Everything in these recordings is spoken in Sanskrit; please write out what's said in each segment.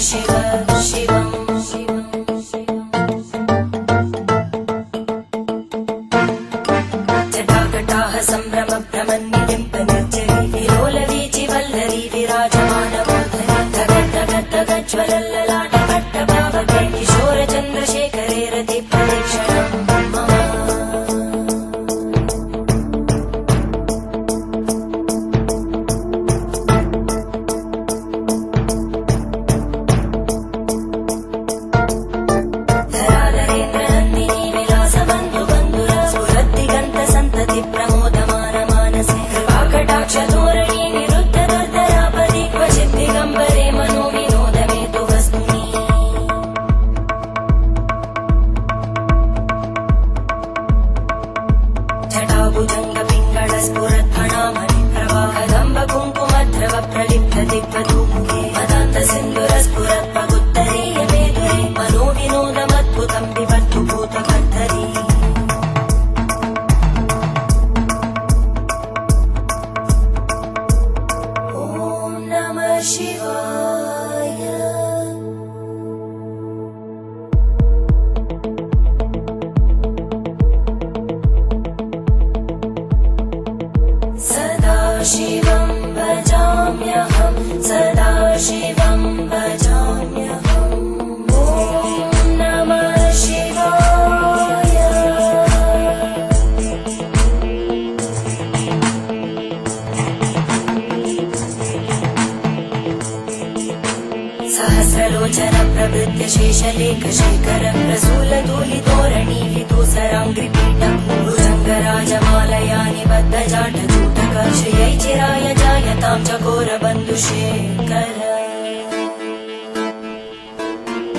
शिव शिवम् जटाकटाः सम्भ्रम भ्रमन्निलिम्पनिर्जरी विलोलवीचि वल्लरी विराजमानमूर्धनि धगद्धगद्धगज्ज्वलल्ललाटपट्टभावके किशोरचन्द्रशेखरे रतिप्रदक्षिणम् शिवं भजाम्यहं सदा शिवं भजाम्यहम् ॐ नमः शिवाय सहस्रलोचन प्रभृत्य शेषलेखशेखर प्रसूलतूलितोरणीलितोसराङ्घ्रिपीठं भुजङ्गराजमालया निबद्धजाटजूटक श्रियै चिराय जायतां चकोरबन्धुशेखर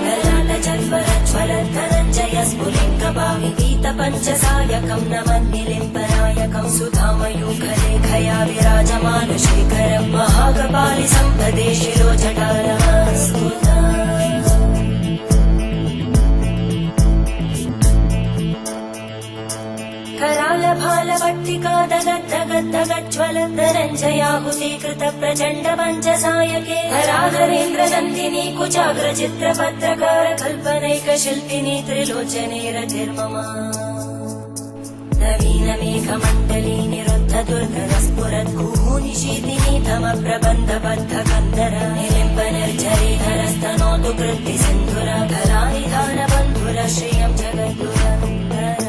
ललाटजल्परज्वलद्धनञ्जय स्फुलिङ्गभाविगीतपञ्चसायकं नमन्निलिम्पनायकं सुधामयूखलेखया विराजमानशेखरं महाकपालि सम्पदे शिरोजटालस्फुटम् करालभालवट्टिका दगद्धगद्धगज्ज्वलद्धनञ्जयाहुतीकृत प्रचण्ड पञ्चसायके हराधरेन्द्रनन्दिनी कुचाग्रचित्रपत्रकार कल्पनैकशिल्पिनी त्रिलोचने रतिर्मम नवीनमेघमण्डली निरुद्ध दुर्धरस्फुरद्गूनिशीतिनी तमप्रबन्धबद्धकन्धर निलिम्पनिर्झरीधरस्तनोतु कृत्तिसिन्धुर धरानिधानबन्धुर श्रियं जगद्गुरन्धर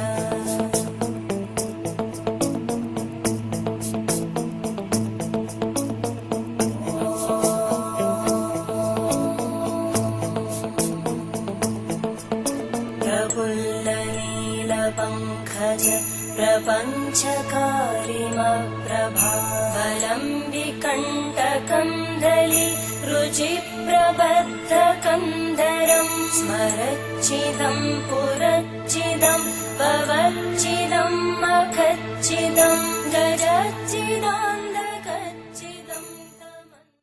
प्रफुल्लनीलपङ्कज प्रपञ्चकारिमप्रभावलम्बिकण्टकं दलि रुचिप्रबद्धकन्धरं स्मरच्चिदं पुरच्चिदं भवच्चिदं मखच्चिदं गजच्चिदान्ध